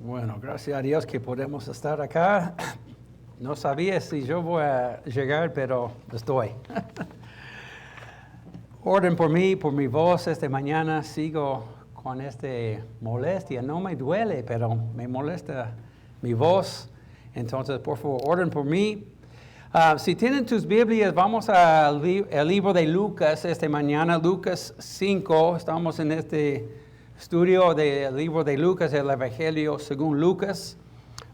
Bueno, gracias a Dios que podemos estar acá. No sabía si yo voy a llegar, pero estoy. Orden por mí, por mi voz esta mañana. Sigo con esta molestia. No me duele, pero me molesta mi voz. Entonces, por favor, orden por mí. Si tienen tus Biblias, vamos al libro de Lucas esta mañana. Lucas 5. Estamos en este estudio del libro de Lucas, el Evangelio según Lucas.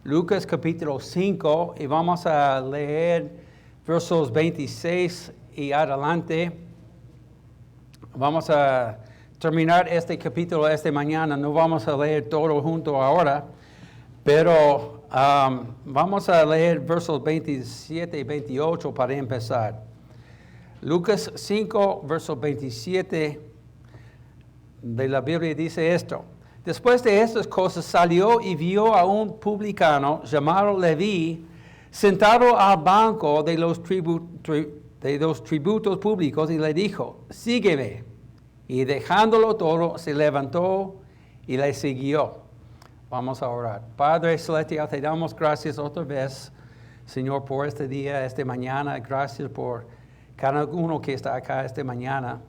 Lucas capítulo 5. Y vamos a leer versos 26 y adelante. Vamos a terminar este capítulo esta mañana. No vamos a leer todo junto ahora, pero vamos a leer versos 27 y 28 para empezar. Lucas 5, versos 27 de la Biblia dice esto. Después de estas cosas salió y vio a un publicano llamado Leví sentado al banco de los tributos públicos y le dijo, sígueme. Y dejándolo todo, se levantó y le siguió. Vamos a orar. Padre Celestial, te damos gracias otra vez, Señor, por este día, esta mañana. Gracias por cada uno que está acá esta mañana.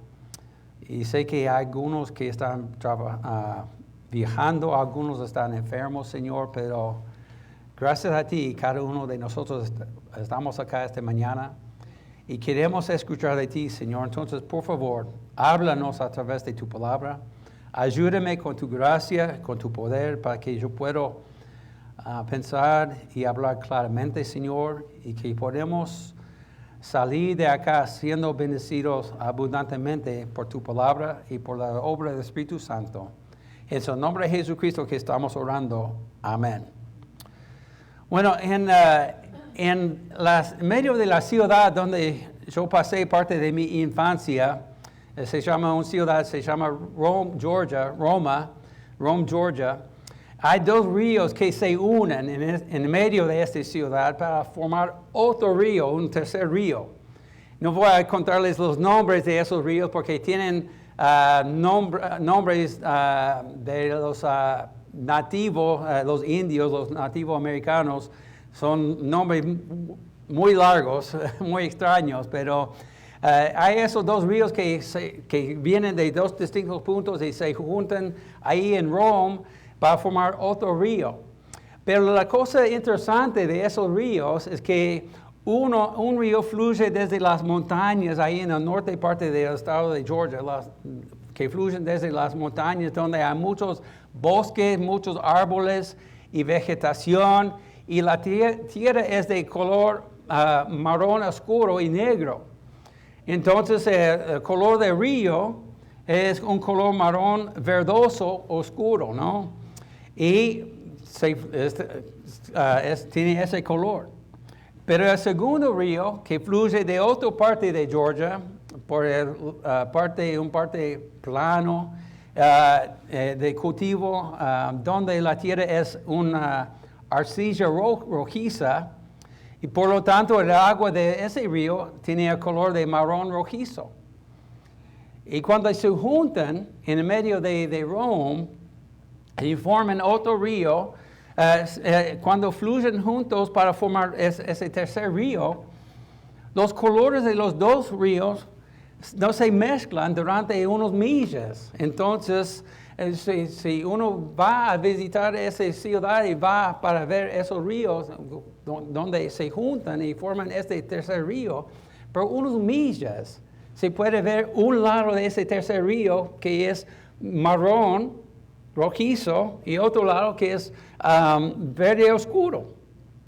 Y sé que hay algunos que están viajando, algunos están enfermos, Señor, pero gracias a ti, cada uno de nosotros estamos acá esta mañana. Y queremos escuchar de ti, Señor. Entonces, por favor, háblanos a través de tu palabra. Ayúdame con tu gracia, con tu poder, para que yo pueda pensar y hablar claramente, Señor, y que podamos salir de acá siendo bendecidos abundantemente por tu palabra y por la obra del Espíritu Santo. En el nombre de Jesucristo que estamos orando. Amén. Bueno, en medio de la ciudad donde yo pasé parte de mi infancia, se llama Rome, Georgia. Hay dos ríos que se unen en medio de esta ciudad para formar otro río, un tercer río. No voy a contarles los nombres de esos ríos porque tienen nombres de los nativos, los indios, los nativos americanos. Son nombres muy largos, muy extraños, pero hay esos dos ríos que vienen de dos distintos puntos y se juntan ahí en Rome para formar otro río. Pero la cosa interesante de esos ríos es que un río fluye desde las montañas ahí en el norte parte del estado de Georgia, que fluyen desde las montañas donde hay muchos bosques, muchos árboles y vegetación, y la tierra es de color marrón oscuro y negro. Entonces el color del río es un color marrón verdoso oscuro, ¿no? Y tiene ese color. Pero el segundo río, que fluye de otra parte de Georgia, por un parte plano de cultivo, donde la tierra es una arcilla rojiza, y por lo tanto el agua de ese río tiene el color de marrón rojizo. Y cuando se juntan en el medio de Rome y forman otro río, cuando fluyen juntos para formar ese tercer río, los colores de los dos ríos no se mezclan durante unos millas. Entonces, si uno va a visitar esa ciudad y va para ver esos ríos donde se juntan y forman este tercer río, por unas millas se puede ver un lado de ese tercer río que es marrón rojizo y otro lado que es verde oscuro.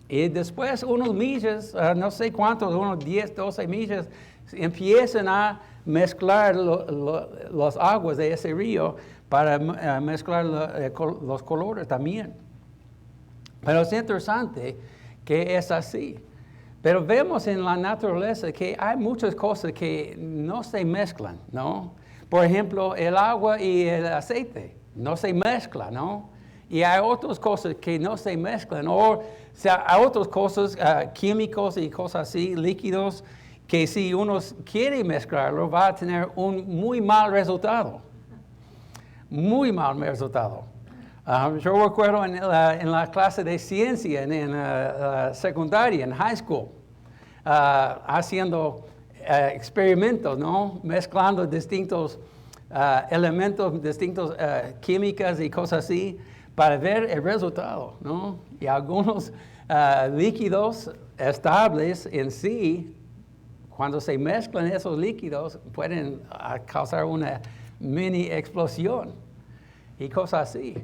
Y después unos millas, no sé cuántos, unos 10, 12 millas, empiezan a mezclar las aguas de ese río para mezclar los colores también. Pero es interesante que es así. Pero vemos en la naturaleza que hay muchas cosas que no se mezclan, ¿no? Por ejemplo, el agua y el aceite no se mezclan, ¿no? Y hay otras cosas que no se mezclan. O sea, hay otras cosas, químicos y cosas así, líquidos, que si uno quiere mezclarlo va a tener un muy mal resultado. Muy mal resultado. Yo recuerdo en la clase de ciencia en la secundaria, en high school, haciendo experimentos, ¿no? Mezclando distintos elementos, distintas químicas y cosas así, para ver el resultado, ¿no? Y algunos líquidos estables en sí, cuando se mezclan esos líquidos, pueden causar una mini explosión y cosas así.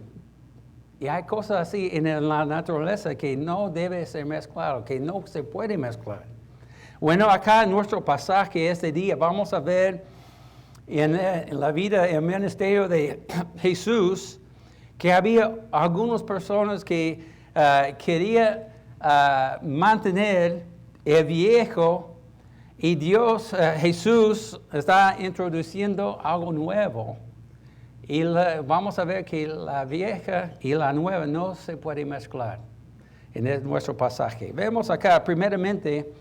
Y hay cosas así en la naturaleza que no debe ser mezclado, que no se puede mezclar. Bueno, acá en nuestro pasaje este día vamos a ver en la vida, en el ministerio de Jesús, que había algunas personas que querían mantener el viejo, y Dios, Jesús, está introduciendo algo nuevo. Y vamos a ver que la vieja y la nueva no se pueden mezclar en nuestro pasaje. Vemos acá, primeramente,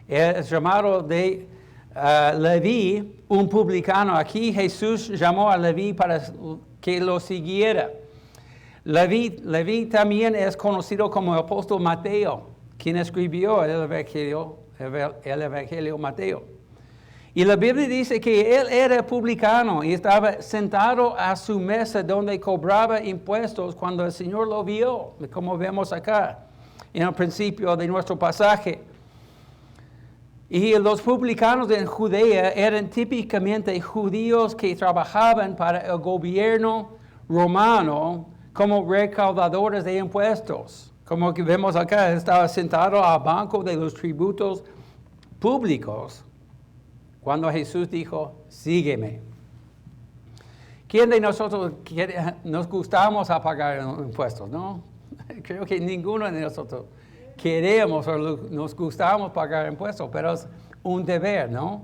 el llamado de Leví, un publicano. Aquí Jesús llamó a Leví para que lo siguiera. Leví también es conocido como el apóstol Mateo, quien escribió el Evangelio Mateo. Y la Biblia dice que él era publicano y estaba sentado a su mesa donde cobraba impuestos cuando el Señor lo vio, como vemos acá en el principio de nuestro pasaje. Y los publicanos en Judea eran típicamente judíos que trabajaban para el gobierno romano como recaudadores de impuestos. Como que vemos acá, estaba sentado al banco de los tributos públicos cuando Jesús dijo, sígueme. ¿Quién de nosotros nos gustamos a pagar impuestos, no? Creo que ninguno de nosotros queremos o nos gustamos pagar impuestos, pero es un deber, ¿no?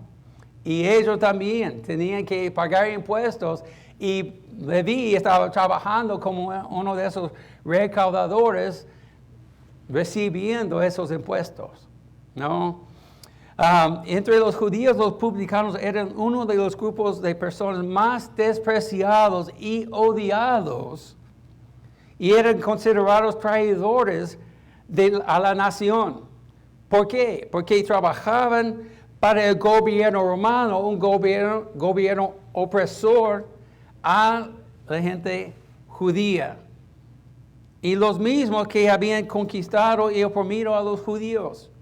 Y ellos también tenían que pagar impuestos, y Leví estaba trabajando como uno de esos recaudadores, recibiendo esos impuestos, ¿no? Entre los judíos, los publicanos eran uno de los grupos de personas más despreciados y odiados, y eran considerados traidores a la nación. ¿Por qué? Porque trabajaban para el gobierno romano, un gobierno opresor a la gente judía, y los mismos que habían conquistado y oprimido a los judíos.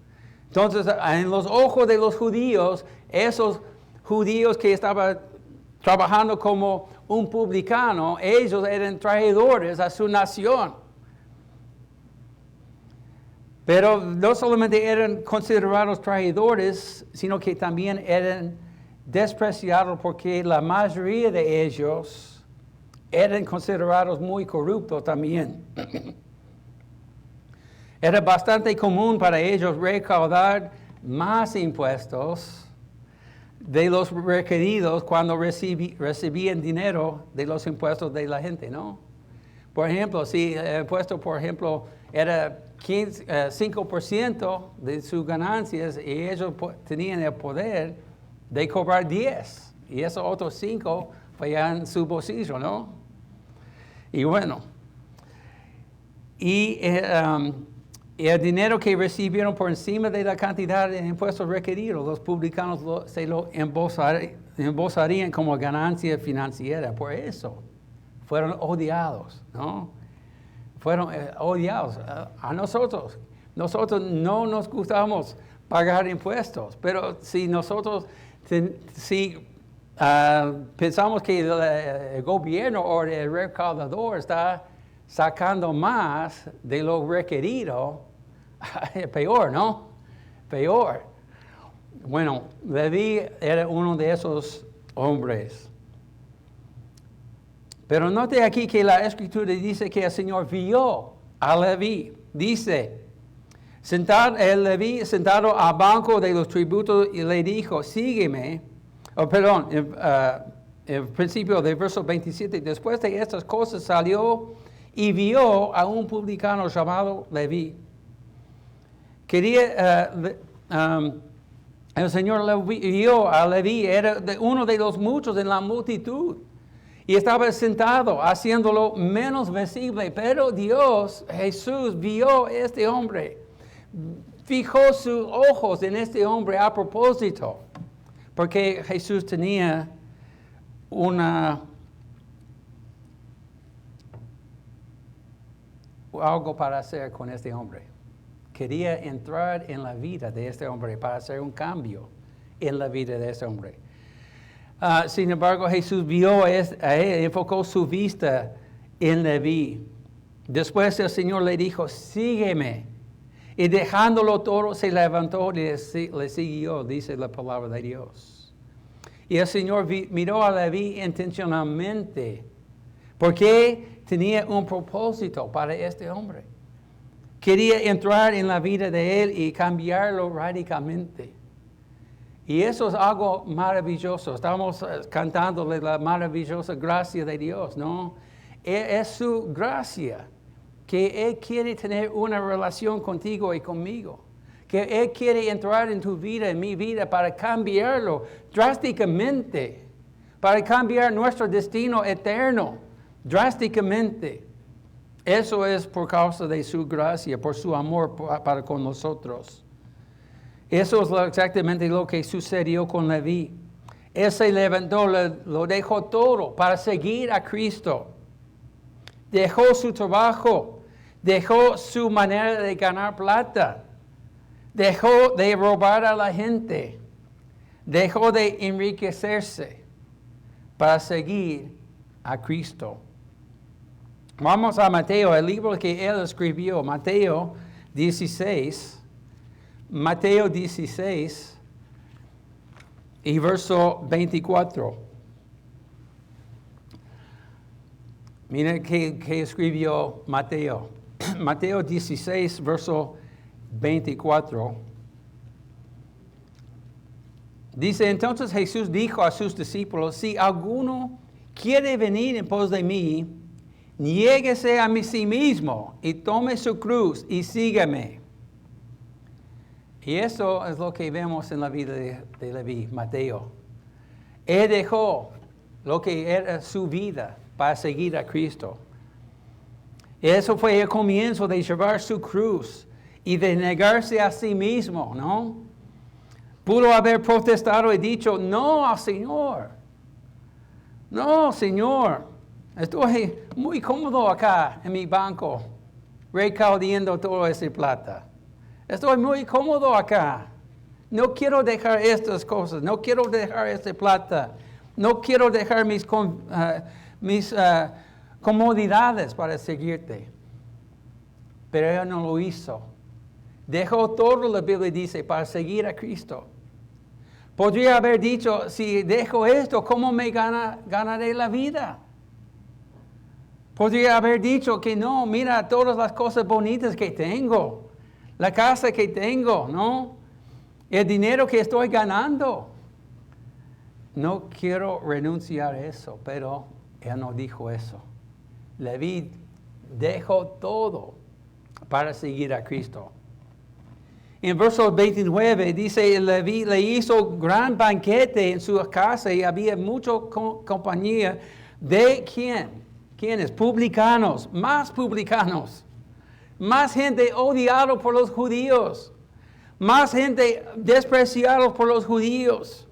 Entonces, en los ojos de los judíos, esos judíos que estaban trabajando como un publicano, ellos eran traidores a su nación. Pero no solamente eran considerados traidores, sino que también eran despreciados porque la mayoría de ellos eran considerados muy corruptos también. Era bastante común para ellos recaudar más impuestos de los requeridos cuando recibían dinero de los impuestos de la gente, ¿no? Por ejemplo, si el impuesto, por ejemplo, era 5% de sus ganancias, y ellos tenían el poder de cobrar 10, y esos otros 5 fue en su bolsillo, ¿no? Y bueno, y el dinero que recibieron por encima de la cantidad de impuestos requeridos, los publicanos se lo embolsarían como ganancia financiera. Por eso fueron odiados, ¿no? Fueron odiados. A nosotros no nos gustamos pagar impuestos, pero si nosotros pensamos que el gobierno o el recaudador está sacando más de lo requerido, peor, ¿no? Peor. Bueno, Leví era uno de esos hombres. Pero note aquí que la Escritura dice que el Señor vio a Leví. Dice, el Leví sentado al banco de los tributos, y le dijo, sígueme. El principio del verso 27, después de estas cosas salió y vio a un publicano llamado Leví. El Señor vio a Leví, era uno de los muchos en la multitud, Y estaba sentado, haciéndolo menos visible, pero Dios, Jesús, vio a este hombre. Fijó sus ojos en este hombre a propósito, porque Jesús tenía algo para hacer con este hombre. Quería entrar en la vida de este hombre para hacer un cambio en la vida de este hombre. Sin embargo, Jesús vio a él, enfocó su vista en Leví. Después el Señor le dijo, sígueme. Y dejándolo todo, se levantó y le siguió, dice la palabra de Dios. Y el Señor miró a Leví intencionalmente, porque tenía un propósito para este hombre. Quería entrar en la vida de él y cambiarlo radicalmente. Y eso es algo maravilloso. Estamos cantándole la maravillosa gracia de Dios, ¿no? Es su gracia que Él quiere tener una relación contigo y conmigo. Que Él quiere entrar en tu vida, en mi vida, para cambiarlo drásticamente. Para cambiar nuestro destino eterno drásticamente. Eso es por causa de su gracia, por su amor para con nosotros. Eso es exactamente lo que sucedió con Leví. Él se levantó, lo dejó todo para seguir a Cristo. Dejó su trabajo, dejó su manera de ganar plata, dejó de robar a la gente, dejó de enriquecerse para seguir a Cristo. Vamos a Mateo, el libro que él escribió, Mateo 16 y verso 24. Miren que escribió Mateo. Mateo 16, verso 24. Dice, entonces Jesús dijo a sus discípulos, si alguno quiere venir en pos de mí, niéguese a sí mismo y tome su cruz y sígame. Y eso es lo que vemos en la vida de Leví, Mateo. Él dejó lo que era su vida para seguir a Cristo. Eso fue el comienzo de llevar su cruz y de negarse a sí mismo, ¿no? Pudo haber protestado y dicho, no al Señor. No, Señor. Estoy muy cómodo acá en mi banco, recaudando toda esa plata. Estoy muy cómodo acá. No quiero dejar estas cosas. No quiero dejar esta plata. No quiero dejar mis comodidades para seguirte. Pero él no lo hizo. Dejó todo, la Biblia dice, para seguir a Cristo. Podría haber dicho, si dejo esto, ¿cómo me ganaré la vida? Podría haber dicho que no, mira todas las cosas bonitas que tengo. La casa que tengo, ¿no? El dinero que estoy ganando. No quiero renunciar a eso, pero él no dijo eso. Leví dejó todo para seguir a Cristo. En verso 29 dice, Leví le hizo gran banquete en su casa y había mucha compañía de ¿quién? ¿Quiénes? Publicanos, más gente odiada por los judíos, más gente despreciada por los judíos.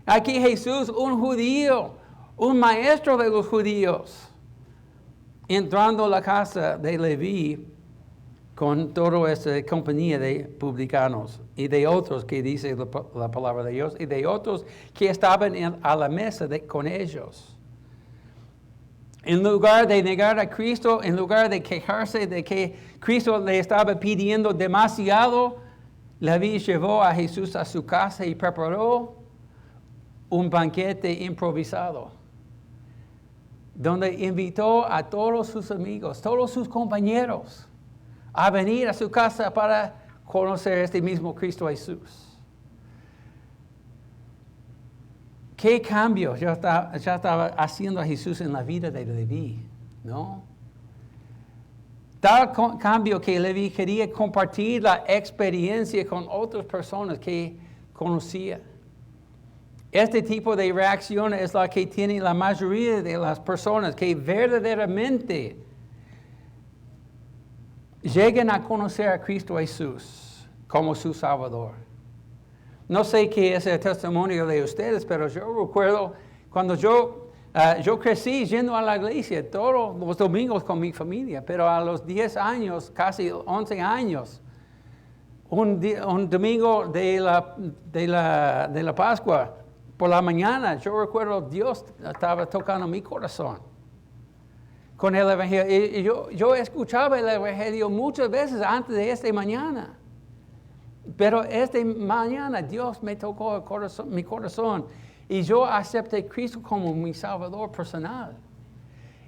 Aquí Jesús, un judío, un maestro de los judíos, entrando a la casa de Leví con toda esa compañía de publicanos y de otros que dice la palabra de Dios y de otros que estaban a la mesa con ellos. En lugar de negar a Cristo, en lugar de quejarse de que Cristo le estaba pidiendo demasiado, Leví llevó a Jesús a su casa y preparó un banquete improvisado, donde invitó a todos sus amigos, todos sus compañeros, a venir a su casa para conocer a este mismo Cristo Jesús. ¿Qué cambio ya estaba haciendo a Jesús en la vida de Leví? ¿No? Tal cambio que Leví quería compartir la experiencia con otras personas que conocía. Este tipo de reacción es la que tiene la mayoría de las personas que verdaderamente llegan a conocer a Cristo Jesús como su Salvador. No sé qué es el testimonio de ustedes, pero yo recuerdo cuando yo crecí yendo a la iglesia todos los domingos con mi familia, pero a los 10 años, casi 11 años, un domingo de la Pascua, por la mañana, yo recuerdo Dios estaba tocando mi corazón con el Evangelio. Y yo escuchaba el Evangelio muchas veces antes de esta mañana. Pero esta mañana Dios me tocó mi corazón y yo acepté a Cristo como mi Salvador personal.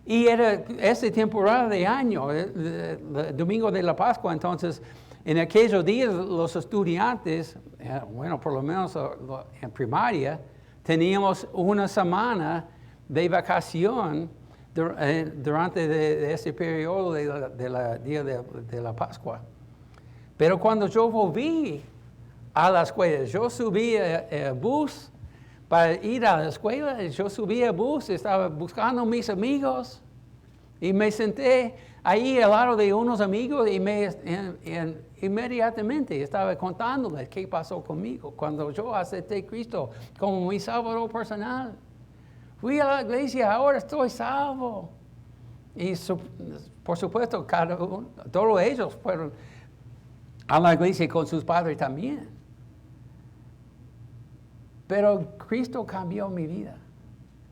Y era esta temporada de año, el domingo de la Pascua, entonces en aquellos días los estudiantes, bueno, por lo menos en primaria, teníamos una semana de vacación durante ese periodo del día de la Pascua. Pero cuando yo volví a la escuela, yo subí al bus para ir a la escuela, yo subí al bus, estaba buscando a mis amigos y me senté ahí al lado de unos amigos y inmediatamente estaba contándoles qué pasó conmigo cuando yo acepté a Cristo como mi Salvador personal. Fui a la iglesia, ahora estoy salvo. Y por supuesto, todos ellos fueron a la iglesia con sus padres también. Pero Cristo cambió mi vida,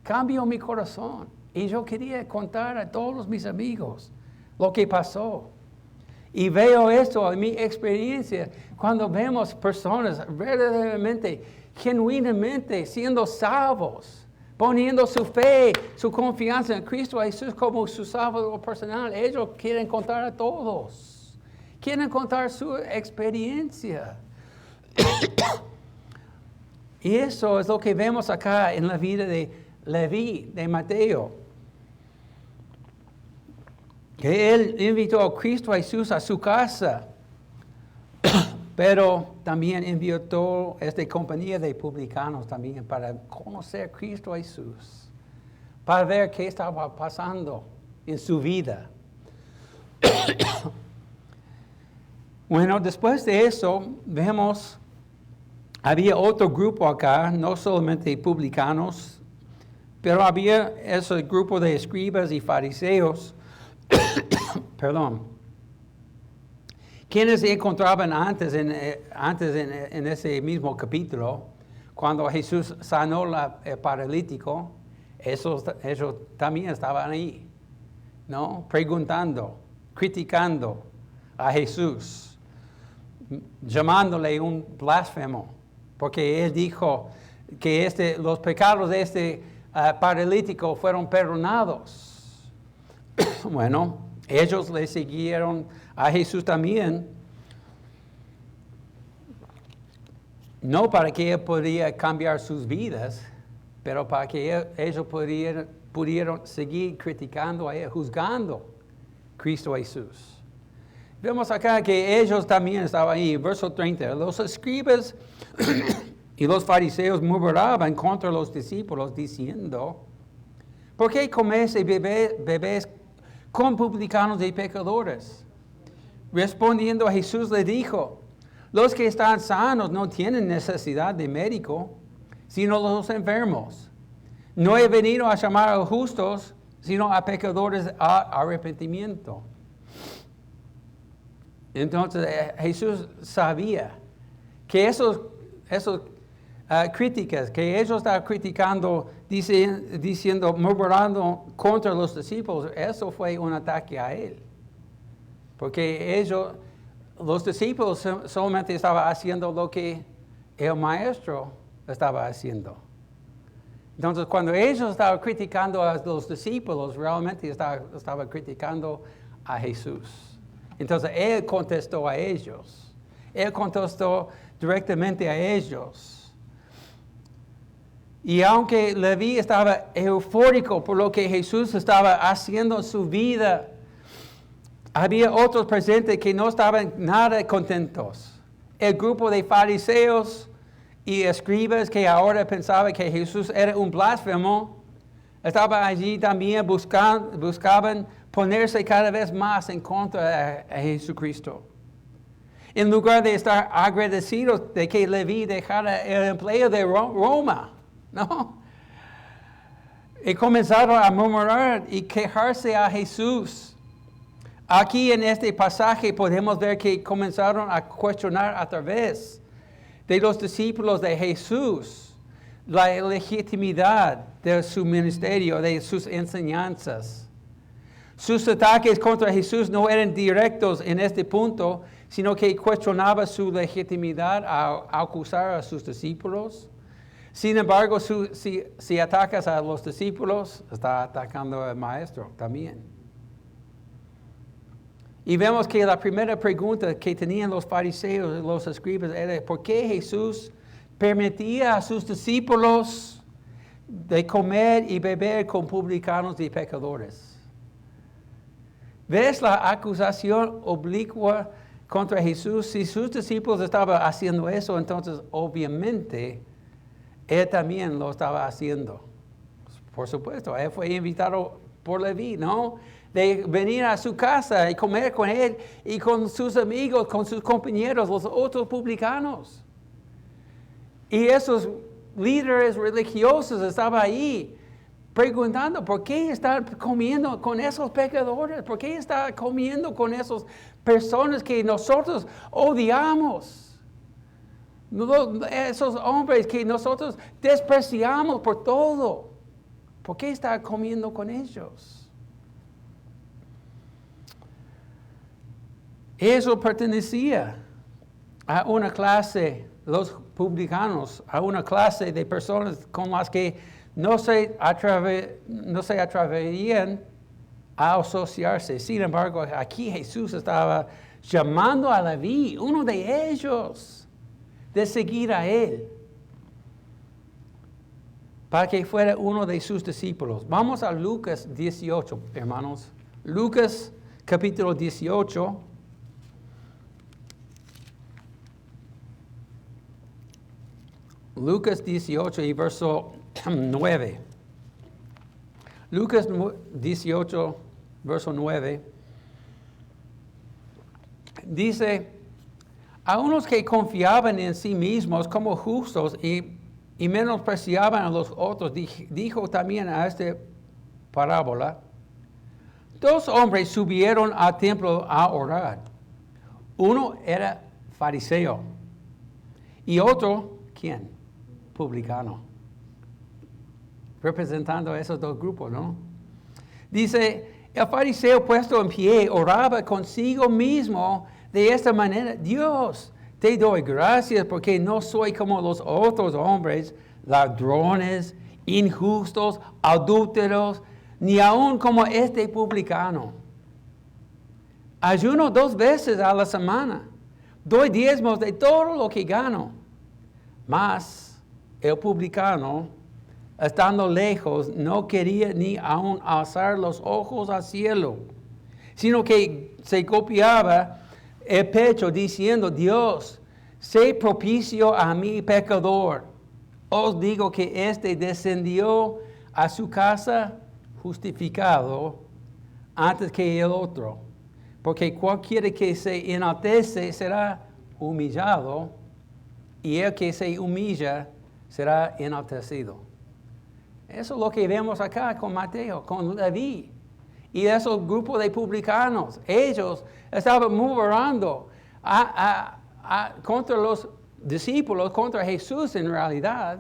cambió mi corazón. Y yo quería contar a todos mis amigos lo que pasó. Y veo esto en mi experiencia cuando vemos personas verdaderamente, genuinamente siendo salvos, poniendo su fe, su confianza en Cristo Jesús como su Salvador personal. Ellos quieren contar a todos. Quieren contar su experiencia. Y eso es lo que vemos acá en la vida de Leví, de Mateo. Que él invitó a Cristo Jesús a su casa, pero también envió toda esta compañía de publicanos también para conocer a Cristo Jesús, para ver qué estaba pasando en su vida. Bueno, después de eso, vemos, había otro grupo acá, no solamente publicanos, pero había ese grupo de escribas y fariseos, perdón, quienes se encontraban antes en ese mismo capítulo, cuando Jesús sanó el paralítico, ellos también estaban ahí, ¿no? Preguntando, criticando a Jesús, llamándole un blasfemo, porque él dijo que los pecados de este paralítico fueron perdonados. Bueno, ellos le siguieron a Jesús también, no para que él pudiera cambiar sus vidas, pero para que ellos pudieran seguir criticando a él, juzgando a Cristo Jesús. Vemos acá que ellos también estaban ahí, verso 30. Los escribas y los fariseos murmuraban contra los discípulos diciendo, ¿por qué coméis y bebéis con publicanos y pecadores? Respondiendo a Jesús le dijo, los que están sanos no tienen necesidad de médico, sino los enfermos. No he venido a llamar a los justos, sino a pecadores a arrepentimiento. Entonces Jesús sabía que esos críticas que ellos estaban criticando, diciendo, murmurando contra los discípulos, eso fue un ataque a él. Porque los discípulos solamente estaban haciendo lo que el maestro estaba haciendo. Entonces, cuando ellos estaban criticando a los discípulos, realmente estaban criticando a Jesús. Entonces, él contestó a ellos. Él contestó directamente a ellos. Y aunque Leví estaba eufórico por lo que Jesús estaba haciendo en su vida, había otros presentes que no estaban nada contentos. El grupo de fariseos y escribas que ahora pensaban que Jesús era un blasfemo, estaban allí también buscaban ponerse cada vez más en contra de Jesucristo. En lugar de estar agradecidos de que Leví dejara el empleo de Roma, ¿no? Y comenzaron a murmurar y quejarse a Jesús. Aquí en este pasaje podemos ver que comenzaron a cuestionar a través de los discípulos de Jesús la legitimidad de su ministerio, de sus enseñanzas. Sus ataques contra Jesús no eran directos en este punto, sino que cuestionaba su legitimidad a acusar a sus discípulos. Sin embargo, si atacas a los discípulos, está atacando al maestro también. Y vemos que la primera pregunta que tenían los fariseos y los escribas era, ¿por qué Jesús permitía a sus discípulos de comer y beber con publicanos y pecadores? ¿Ves la acusación oblicua contra Jesús? Si sus discípulos estaban haciendo eso, entonces obviamente él también lo estaba haciendo. Por supuesto, él fue invitado por Leví, ¿no? De venir a su casa y comer con él y con sus amigos, con sus compañeros, los otros publicanos. Y esos líderes religiosos estaban ahí preguntando, ¿por qué está comiendo con esos pecadores? ¿Por qué está comiendo con esas personas que nosotros odiamos? Esos hombres que nosotros despreciamos por todo. ¿Por qué está comiendo con ellos? Eso pertenecía a una clase, los publicanos, a una clase de personas con las que no se atreverían a asociarse. Sin embargo, aquí Jesús estaba llamando a Leví, uno de ellos, de seguir a él, para que fuera uno de sus discípulos. Vamos a Lucas 18, hermanos. Lucas capítulo 18. Lucas 18 y verso 9. Lucas 18, verso 9. Dice, a unos que confiaban en sí mismos como justos y menospreciaban a los otros, dijo también a esta parábola, 2 hombres subieron al templo a orar. Uno era fariseo y otro, ¿quién? Publicano. Representando a esos 2 grupos, ¿no? Dice, el fariseo puesto en pie oraba consigo mismo de esta manera, Dios, te doy gracias porque no soy como los otros hombres, ladrones, injustos, adúlteros, ni aun como este publicano. Ayuno 2 veces a la semana, doy diezmos de todo lo que gano. Mas el publicano, estando lejos, no quería ni aun alzar los ojos al cielo, sino que se golpeaba el pecho diciendo, Dios, sé propicio a mi pecador. Os digo que éste descendió a su casa justificado antes que el otro, porque cualquiera que se enaltece será humillado, y el que se humilla será enaltecido. Eso es lo que vemos acá con Mateo, con Leví. Y esos grupos de publicanos, ellos estaban murmurando contra los discípulos, contra Jesús en realidad,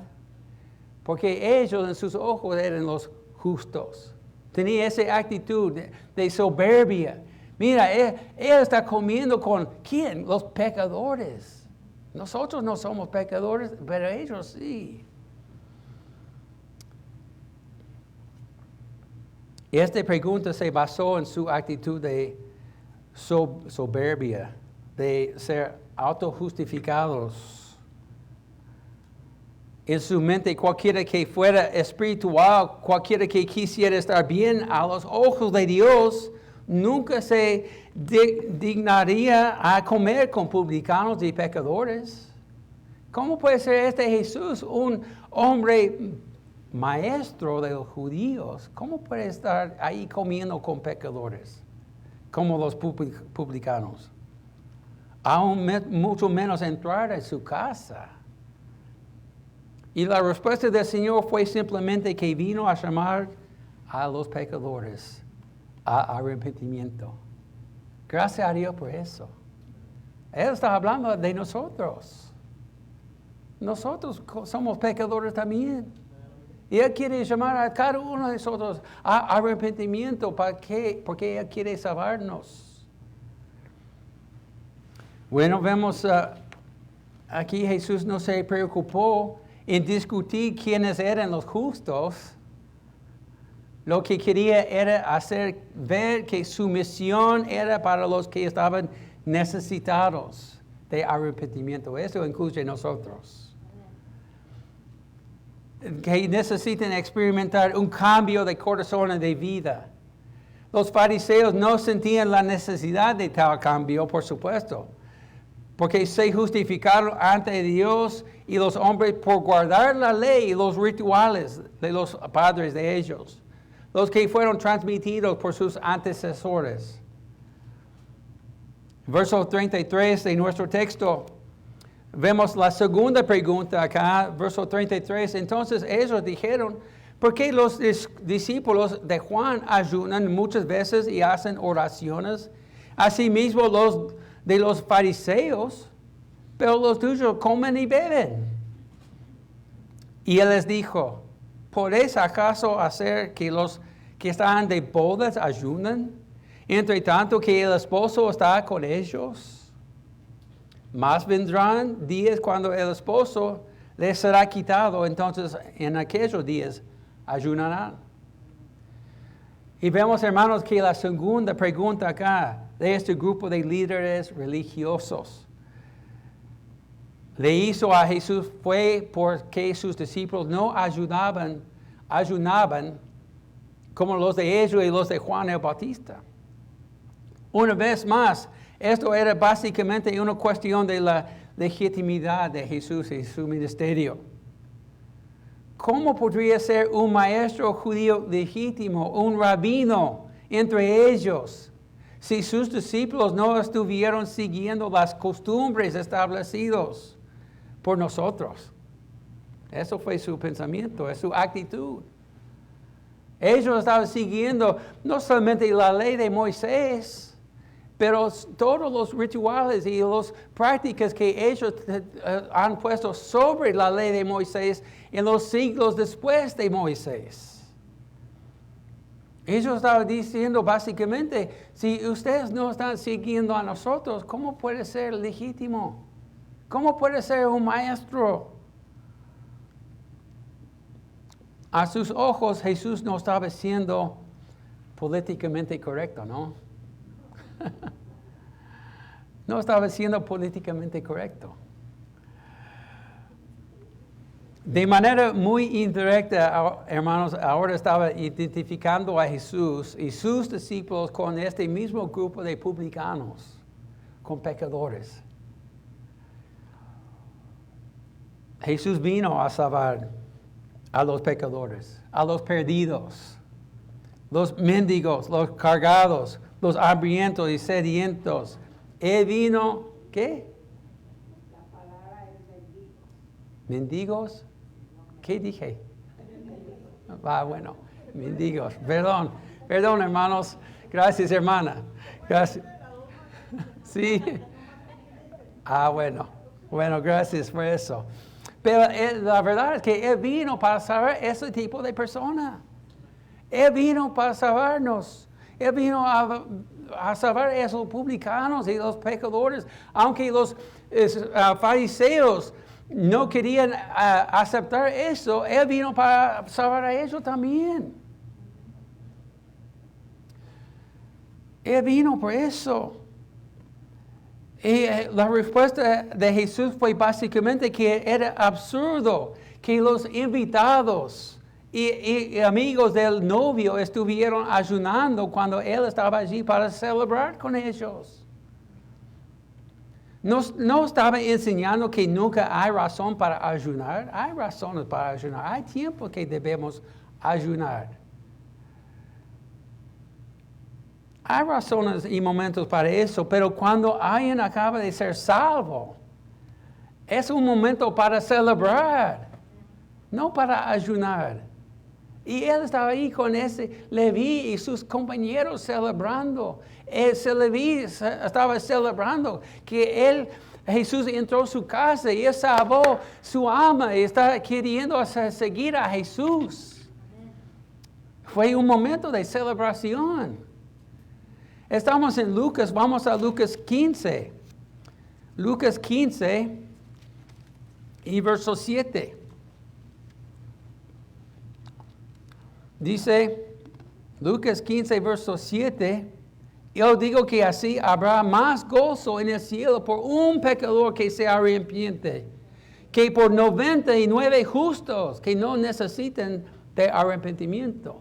porque ellos en sus ojos eran los justos. Tenía esa actitud de soberbia. Mira, él está comiendo con ¿quién? Los pecadores. Nosotros no somos pecadores, pero ellos sí. Esta pregunta se basó en su actitud de soberbia, de ser autojustificados. En su mente, cualquiera que fuera espiritual, cualquiera que quisiera estar bien a los ojos de Dios, nunca se dignaría a comer con publicanos y pecadores. ¿Cómo puede ser este Jesús un hombre maestro de los judíos? ¿Cómo puede estar ahí comiendo con pecadores, como los publicanos? Aún mucho menos entrar a su casa. Y la respuesta del Señor fue simplemente que vino a llamar a los pecadores a arrepentimiento. Gracias a Dios por eso. Él está hablando de nosotros. Nosotros somos pecadores también. Y Él quiere llamar a cada uno de nosotros a arrepentimiento. ¿Para qué? Porque Él quiere salvarnos. Bueno, vemos aquí Jesús no se preocupó en discutir quiénes eran los justos. Lo que quería era hacer ver que su misión era para los que estaban necesitados de arrepentimiento. Eso incluye nosotros. Que necesitan experimentar un cambio de corazón y de vida. Los fariseos no sentían la necesidad de tal cambio, por supuesto, porque se justificaron ante Dios y los hombres por guardar la ley y los rituales de los padres de ellos, los que fueron transmitidos por sus antecesores. Verso 33 de nuestro texto. Vemos la segunda pregunta acá, verso 33. Entonces ellos dijeron, ¿por qué los discípulos de Juan ayunan muchas veces y hacen oraciones? Asimismo los de los fariseos, pero los tuyos comen y beben. Y él les dijo, ¿podéis acaso hacer que los que están de bodas ayunan, entre tanto que el esposo está con ellos? Mas vendrán días cuando el esposo les será quitado, entonces en aquellos días ayunarán. Y vemos, hermanos, que la segunda pregunta acá de este grupo de líderes religiosos le hizo a Jesús fue porque sus discípulos no ayunaban como los de ellos y los de Juan el Bautista. Una vez más, esto era básicamente una cuestión de la legitimidad de Jesús y su ministerio. ¿Cómo podría ser un maestro judío legítimo, un rabino entre ellos, si sus discípulos no estuvieron siguiendo las costumbres establecidas por nosotros? Eso fue su pensamiento, es su actitud. Ellos estaban siguiendo no solamente la ley de Moisés, pero todos los rituales y las prácticas que ellos han puesto sobre la ley de Moisés en los siglos después de Moisés. Ellos estaban diciendo básicamente, si ustedes no están siguiendo a nosotros, ¿cómo puede ser legítimo? ¿Cómo puede ser un maestro? A sus ojos Jesús no estaba siendo políticamente correcto, ¿no? No estaba siendo políticamente correcto. De manera muy indirecta, hermanos, ahora estaba identificando a Jesús y sus discípulos con este mismo grupo de publicanos, con pecadores. Jesús vino a salvar a los pecadores, a los perdidos, los mendigos, los cargados, los hambrientos y sedientos. Él vino, ¿qué? La palabra es mendigos. ¿Mendigos? ¿Qué dije? Bueno, mendigos. Perdón, hermanos. Gracias, hermana. Gracias. Sí. Bueno, gracias por eso. Pero la verdad es que Él vino para salvar ese tipo de persona. Él vino para salvarnos. Él vino a salvar a esos publicanos y los pecadores, aunque los fariseos no querían aceptar eso. Él vino para salvar a ellos también. Él vino por eso. Y la respuesta de Jesús fue básicamente que era absurdo que los invitados y amigos del novio estuvieron ayunando cuando él estaba allí para celebrar con ellos. No estaba enseñando que nunca hay razón para ayunar. Hay razones para ayunar. Hay tiempo que debemos ayunar. Hay razones y momentos para eso, pero cuando alguien acaba de ser salvo, es un momento para celebrar, no para ayunar. Y él estaba ahí con ese Leví y sus compañeros celebrando. Leví estaba celebrando que Jesús entró a su casa y él salvó su alma y está queriendo seguir a Jesús. Fue un momento de celebración. Estamos en Lucas, vamos a Lucas 15. Lucas 15 y verso 7. Dice Lucas 15, verso 7, yo digo que así habrá más gozo en el cielo por un pecador que se arrepiente, que por 99 justos que no necesiten de arrepentimiento.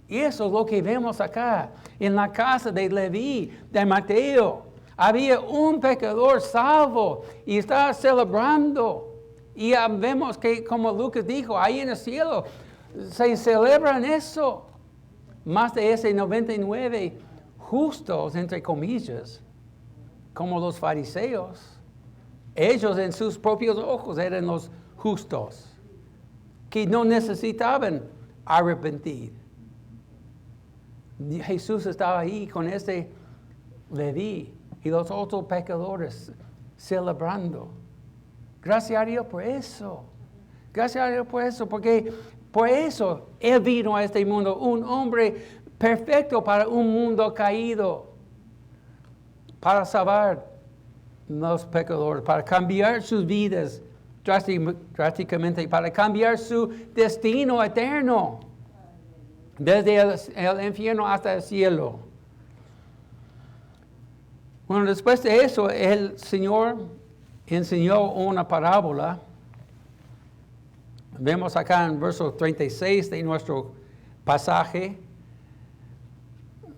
Y eso es lo que vemos acá, en la casa de Leví, de Mateo. Había un pecador salvo y estaba celebrando. Y vemos que, como Lucas dijo, ahí en el cielo, se celebran eso. Más de ese 99 justos, entre comillas, como los fariseos. Ellos en sus propios ojos eran los justos, que no necesitaban arrepentir. Jesús estaba ahí con ese Leví y los otros pecadores celebrando. Gracias a Dios por eso. Gracias a Dios por eso, porque por eso Él vino a este mundo, un hombre perfecto para un mundo caído, para salvar los pecadores, para cambiar sus vidas drásticamente, para cambiar su destino eterno, desde el infierno hasta el cielo. Bueno, después de eso, el Señor enseñó una parábola. Vemos acá en verso 36 de nuestro pasaje,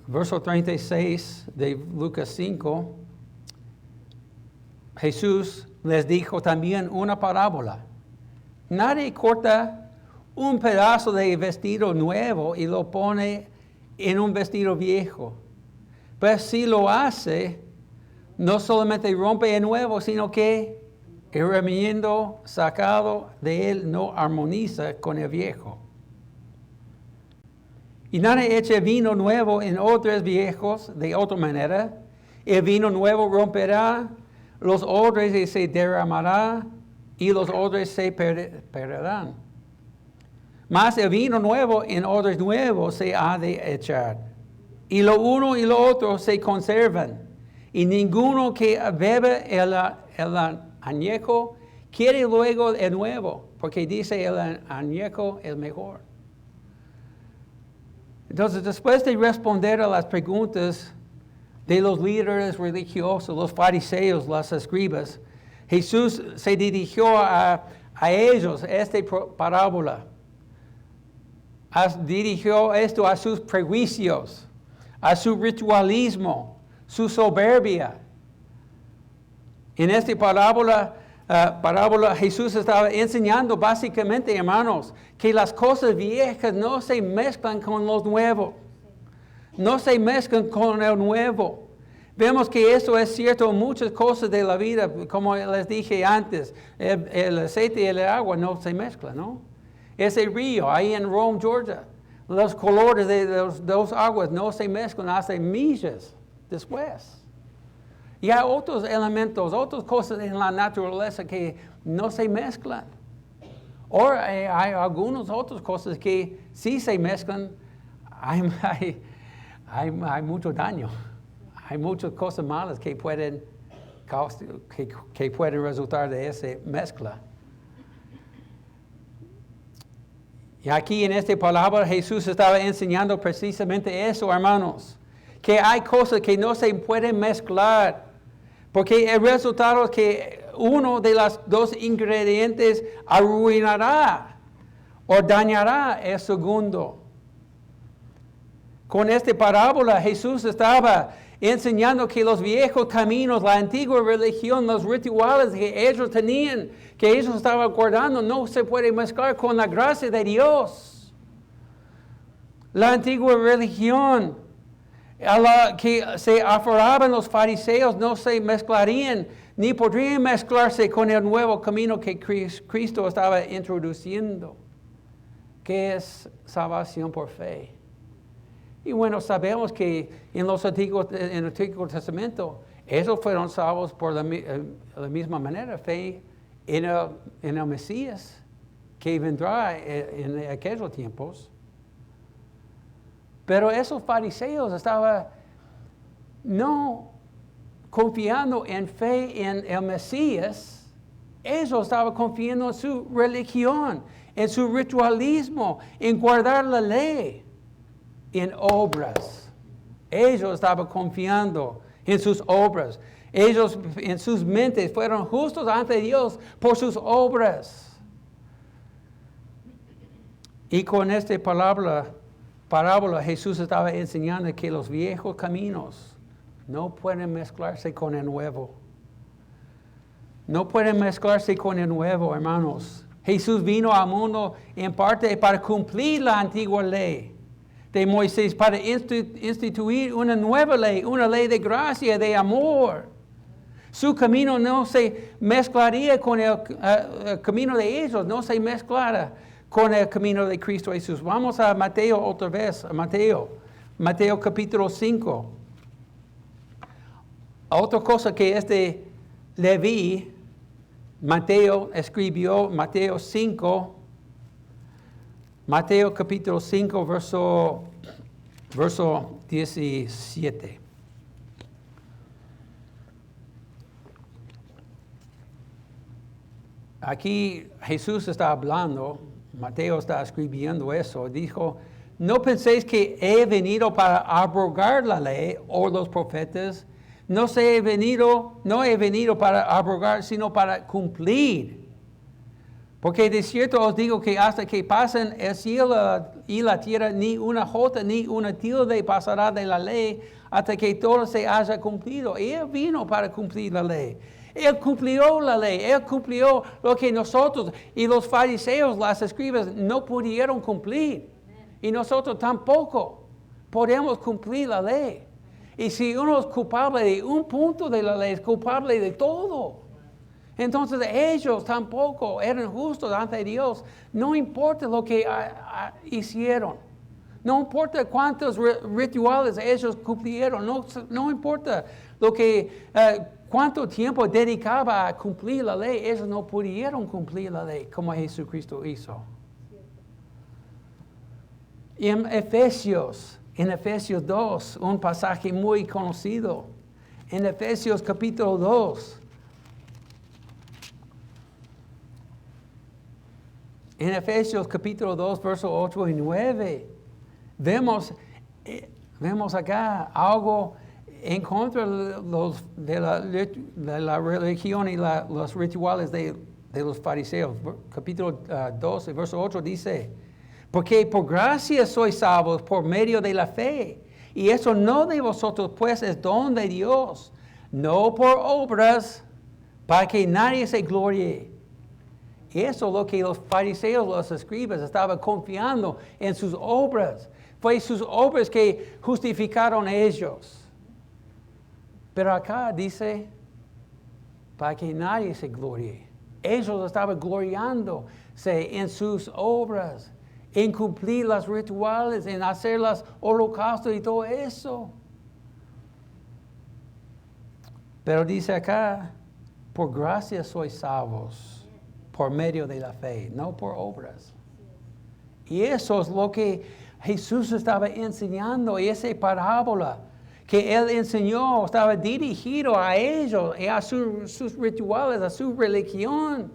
verso 36 de Lucas 5, Jesús les dijo también una parábola. Nadie corta un pedazo de vestido nuevo y lo pone en un vestido viejo. Pues si lo hace, no solamente rompe el nuevo, sino que el remiendo sacado de él no armoniza con el viejo. Y nadie echa vino nuevo en odres viejos de otra manera. El vino nuevo romperá los odres y se derramará, y los odres se perderán. Mas el vino nuevo en odres nuevos se ha de echar. Y lo uno y lo otro se conservan. Y ninguno que bebe el añejo quiere luego el nuevo, porque dice el añejo es mejor. Entonces, después de responder a las preguntas de los líderes religiosos, los fariseos, los escribas, Jesús se dirigió a ellos, esta parábola. Dirigió esto a sus prejuicios, a su ritualismo, su soberbia. En esta parábola Jesús estaba enseñando básicamente, hermanos, que las cosas viejas no se mezclan con los nuevos. No se mezclan con el nuevo. Vemos que eso es cierto en muchas cosas de la vida, como les dije antes. El aceite y el agua no se mezclan, ¿no? Ese río, ahí en Rome, Georgia, los colores de las dos aguas no se mezclan hasta millas después. Y hay otros elementos, otras cosas en la naturaleza que no se mezclan. O hay algunas otras cosas que sí se mezclan, hay mucho daño. Hay muchas cosas malas que pueden resultar de esa mezcla. Y aquí en esta palabra Jesús estaba enseñando precisamente eso, hermanos. Que hay cosas que no se pueden mezclar. Porque el resultado es que uno de los dos ingredientes arruinará o dañará el segundo. Con esta parábola Jesús estaba enseñando que los viejos caminos, la antigua religión, los rituales que ellos tenían, que ellos estaban guardando, no se puede mezclar con la gracia de Dios. La antigua religión a la que se aferraban los fariseos no se mezclarían, ni podrían mezclarse con el nuevo camino que Cristo estaba introduciendo, que es salvación por fe. Y bueno, sabemos que en el Antiguo Testamento, ellos fueron salvos por la misma manera, fe en el Mesías, que vendrá en aquellos tiempos. Pero esos fariseos estaban no confiando en fe en el Mesías, ellos estaban confiando en su religión, en su ritualismo, en guardar la ley, en obras. Ellos estaban confiando en sus obras. Ellos en sus mentes fueron justos ante Dios por sus obras. Y con esta parábola Jesús estaba enseñando que los viejos caminos no pueden mezclarse con el nuevo. No pueden mezclarse con el nuevo, hermanos. Jesús vino al mundo en parte para cumplir la antigua ley de Moisés, para instituir una nueva ley, una ley de gracia, de amor. Su camino no se mezclaría con el camino de ellos, no se mezclara con el camino de Cristo Jesús. Vamos a Mateo otra vez, a Mateo capítulo 5. Otra cosa que Leví, Mateo escribió, Mateo 5, Mateo capítulo 5, verso 17. Aquí Jesús está hablando, Mateo está escribiendo eso, dijo, no penséis que he venido para abrogar la ley o los profetas, no he venido para abrogar, sino para cumplir. Porque de cierto os digo que hasta que pasen el cielo y la tierra, ni una jota ni una tilde pasará de la ley hasta que todo se haya cumplido. Él vino para cumplir la ley. Él cumplió la ley. Él cumplió lo que nosotros y los fariseos, las escribas, no pudieron cumplir. Y nosotros tampoco podemos cumplir la ley. Y si uno es culpable de un punto de la ley, es culpable de todo. Entonces ellos tampoco eran justos ante Dios. No importa lo que hicieron. No importa cuántos rituales ellos cumplieron. No importa cuánto tiempo dedicaba a cumplir la ley. Ellos no pudieron cumplir la ley como Jesucristo hizo. Y en Efesios 2, un pasaje muy conocido. En Efesios capítulo 2. En Efesios capítulo 2, versos 8 y 9, vemos acá algo en contra de la religión y los rituales de los fariseos. Capítulo 12, verso 8 dice, porque por gracia sois salvos por medio de la fe, y eso no de vosotros, pues es don de Dios, no por obras, para que nadie se gloríe. Eso es lo que los fariseos, los escribas, estaban confiando en sus obras. Fue sus obras que justificaron a ellos. Pero acá dice, para que nadie se gloríe. Ellos estaban gloriándose en sus obras, en cumplir los rituales, en hacer los holocaustos y todo eso. Pero dice acá, por gracia sois salvos. Por medio de la fe, no por obras. Y eso es lo que Jesús estaba enseñando, y esa parábola que Él enseñó estaba dirigido a ellos y a sus rituales, a su religión.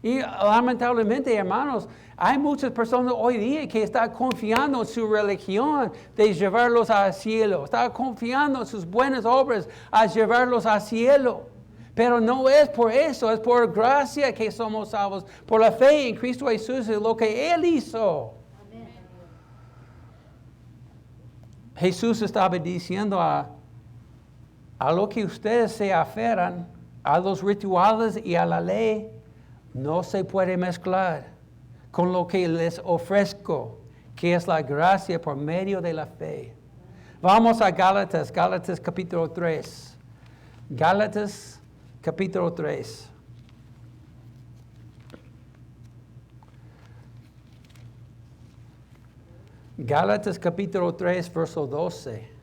Y lamentablemente, hermanos, hay muchas personas hoy día que están confiando en su religión de llevarlos al cielo. Están confiando en sus buenas obras a llevarlos al cielo. Pero no es por eso, es por gracia que somos salvos, por la fe en Cristo Jesús y lo que Él hizo. Amén. Jesús estaba diciendo a a lo que ustedes se aferran, a los rituales y a la ley, no se puede mezclar con lo que les ofrezco, que es la gracia por medio de la fe. Vamos a Gálatas capítulo 3. Gálatas capítulo 3. Gálatas capítulo 3, verso 12.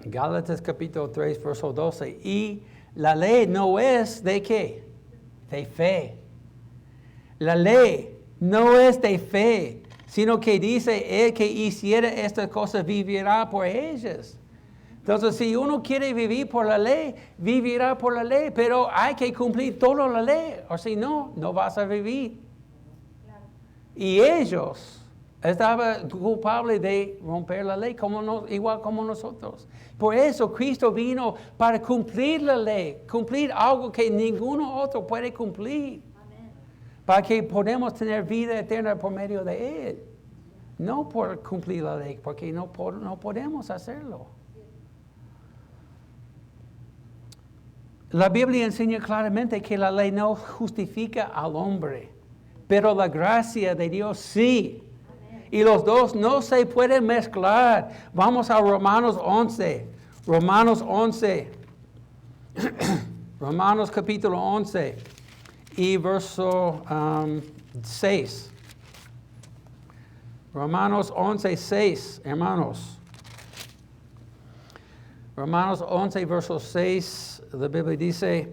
Gálatas capítulo 3, verso 12. Y la ley no es de ¿qué? De fe. La ley no es de fe, sino que dice, el que hiciera estas cosas vivirá por ellas. Entonces, si uno quiere vivir por la ley, vivirá por la ley, pero hay que cumplir toda la ley, o si no, no vas a vivir. Y ellos estaban culpables de romper la ley, igual como nosotros. Por eso Cristo vino para cumplir la ley, cumplir algo que ninguno otro puede cumplir. Amén. Para que podamos tener vida eterna por medio de Él. No por cumplir la ley, porque no podemos hacerlo. La Biblia enseña claramente que la ley no justifica al hombre, pero la gracia de Dios sí. Amén. Y los dos no se pueden mezclar. Vamos a Romanos 11. Romanos 11. Romanos capítulo 11 y verso 6. Romanos 11, 6, hermanos. Romanos 11, verso 6, la Biblia dice,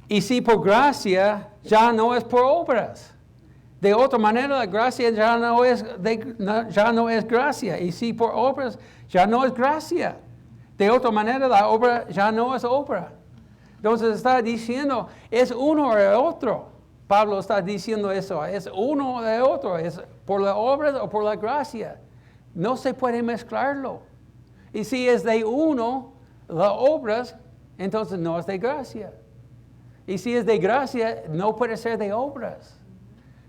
y si por gracia, ya no es por obras. De otra manera, la gracia ya no es gracia. Y si por obras, ya no es gracia. De otra manera, la obra ya no es obra. Entonces está diciendo, es uno o el otro. Pablo está diciendo eso, es uno o el otro, es por la obra o por la gracia. No se puede mezclarlo. Y si es de uno, las obras, entonces no es de gracia. Y si es de gracia, no puede ser de obras.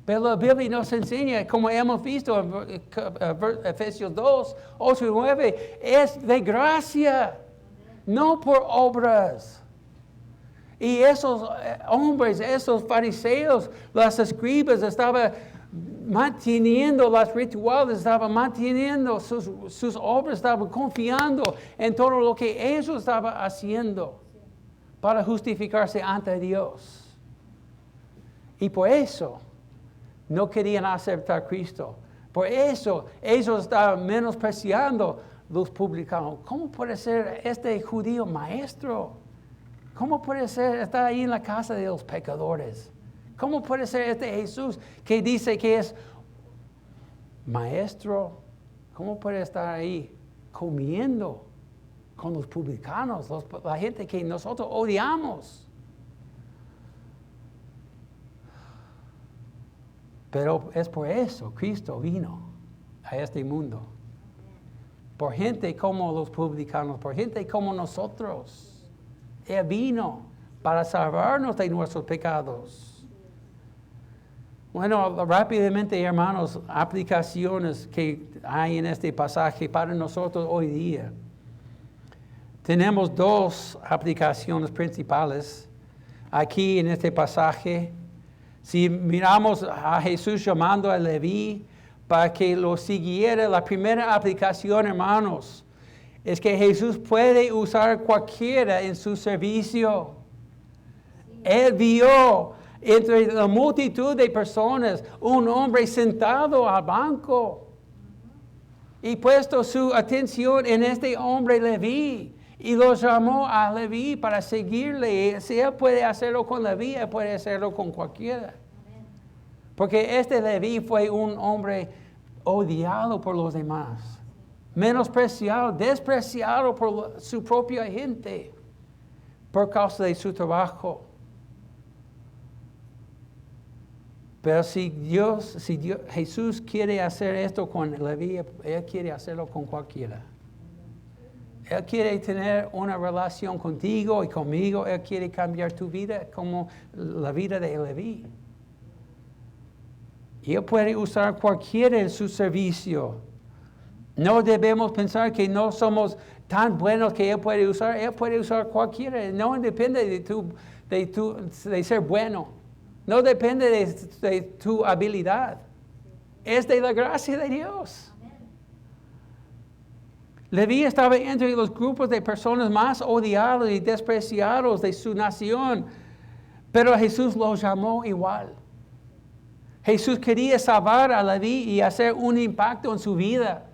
Pero la Biblia nos enseña, como hemos visto en Efesios 2, 8 y 9, es de gracia, no por obras. Y esos hombres, esos fariseos, las escribas, estaban manteniendo los rituales, estaban manteniendo sus obras, estaban confiando en todo lo que ellos estaban haciendo para justificarse ante Dios. Y por eso no querían aceptar a Cristo. Por eso ellos estaban menospreciando los publicanos. ¿Cómo puede ser este judío maestro? ¿Cómo puede ser estar ahí en la casa de los pecadores? ¿Cómo puede ser este Jesús que dice que es maestro? ¿Cómo puede estar ahí comiendo con los publicanos, la gente que nosotros odiamos? Pero es por eso Cristo vino a este mundo. Por gente como los publicanos, por gente como nosotros. Él vino para salvarnos de nuestros pecados. Bueno, rápidamente, hermanos, aplicaciones que hay en este pasaje para nosotros hoy día. Tenemos dos aplicaciones principales aquí en este pasaje. Si miramos a Jesús llamando a Leví para que lo siguiera, la primera aplicación, hermanos, es que Jesús puede usar cualquiera en su servicio. Él vio entre la multitud de personas un hombre sentado al banco y puesto su atención en este hombre Leví. Y lo llamó a Leví para seguirle. Si él puede hacerlo con Leví, él puede hacerlo con cualquiera. Porque este Leví fue un hombre odiado por los demás. Menospreciado, despreciado por su propia gente. Por causa de su trabajo. Pero si Jesús quiere hacer esto con Leví, Él quiere hacerlo con cualquiera. Él quiere tener una relación contigo y conmigo. Él quiere cambiar tu vida como la vida de Leví. Y Él puede usar cualquiera en su servicio. No debemos pensar que no somos tan buenos que Él puede usar cualquiera. No depende de ser bueno. No depende de tu habilidad. Es de la gracia de Dios. Leví estaba entre los grupos de personas más odiados y despreciados de su nación, pero Jesús los llamó igual. Jesús quería salvar a Leví y hacer un impacto en su vida.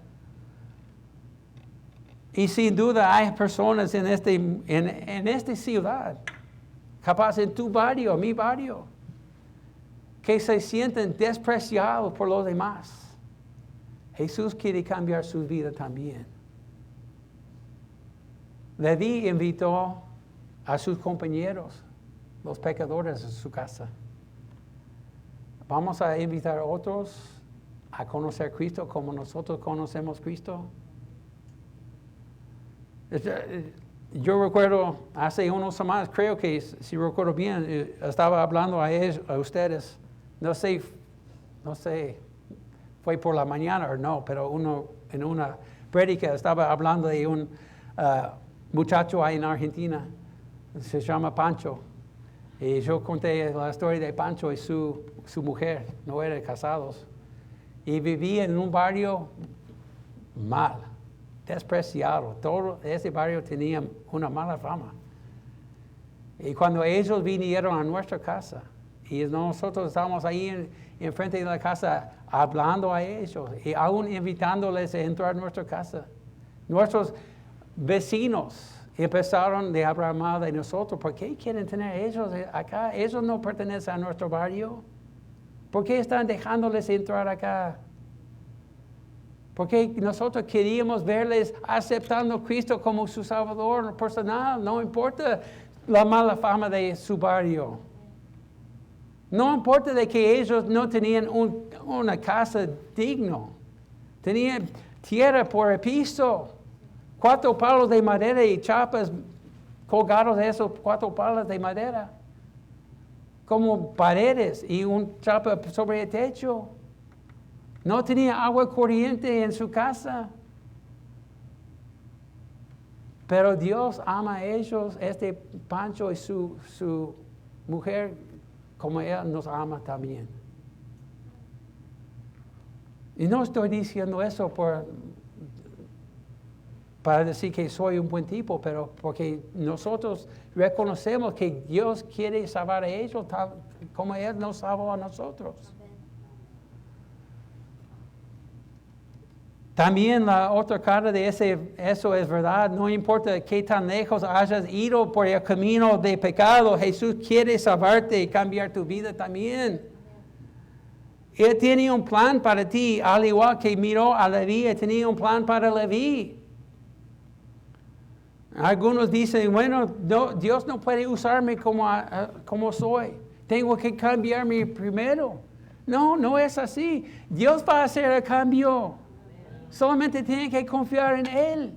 Y sin duda hay personas en esta ciudad, capaz en tu barrio, mi barrio, que se sienten despreciados por los demás. Jesús quiere cambiar su vida también. Leví invitó a sus compañeros, los pecadores, a su casa. ¿Vamos a invitar a otros a conocer a Cristo como nosotros conocemos a Cristo? Yo recuerdo hace unas semanas, creo que si recuerdo bien, estaba hablando a ustedes, no sé, fue por la mañana o no, pero en una prédica estaba hablando de un muchacho ahí en Argentina, se llama Pancho. Y yo conté la historia de Pancho y su mujer, no eran casados. Y vivía en un barrio mal, despreciado. Todo ese barrio tenía una mala fama. Y cuando ellos vinieron a nuestra casa, y nosotros estábamos ahí enfrente de la casa hablando a ellos, y aún invitándoles a entrar a nuestra casa. Nuestros vecinos empezaron a hablar mal de nosotros. ¿Por qué quieren tener ellos acá? Ellos no pertenecen a nuestro barrio. ¿Por qué están dejándoles entrar acá? Porque nosotros queríamos verles aceptando a Cristo como su Salvador personal. No importa la mala fama de su barrio. No importa de que ellos no tenían una casa digna. Tenían tierra por el piso. 4 palos de madera y chapas colgados de esos 4 palos de madera. Como paredes y un chapa sobre el techo. No tenía agua corriente en su casa. Pero Dios ama a ellos, Pancho y su mujer, como Él nos ama también. Y no estoy diciendo eso para decir que soy un buen tipo, pero porque nosotros reconocemos que Dios quiere salvar a ellos tal como Él nos salvó a nosotros. También la otra cara de eso es verdad. No importa qué tan lejos hayas ido por el camino de pecado, Jesús quiere salvarte y cambiar tu vida también. Él tiene un plan para ti, al igual que miró a Leví, Él tenía un plan para Leví. Algunos dicen, bueno, no, Dios no puede usarme como soy. Tengo que cambiarme primero. No es así. Dios va a hacer el cambio. Solamente tienen que confiar en Él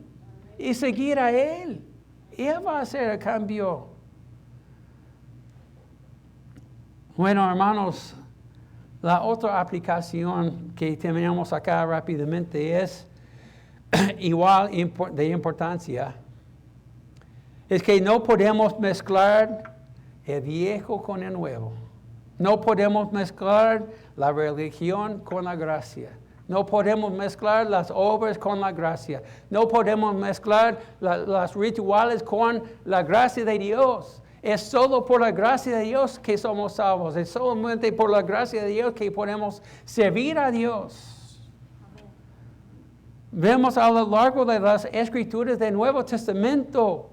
y seguir a Él. Él va a hacer el cambio. Bueno, hermanos, la otra aplicación que tenemos acá rápidamente es igual de importancia. Es que no podemos mezclar el viejo con el nuevo. No podemos mezclar la religión con la gracia. No podemos mezclar las obras con la gracia. No podemos mezclar los rituales con la gracia de Dios. Es solo por la gracia de Dios que somos salvos. Es solamente por la gracia de Dios que podemos servir a Dios. Vemos a lo largo de las escrituras del Nuevo Testamento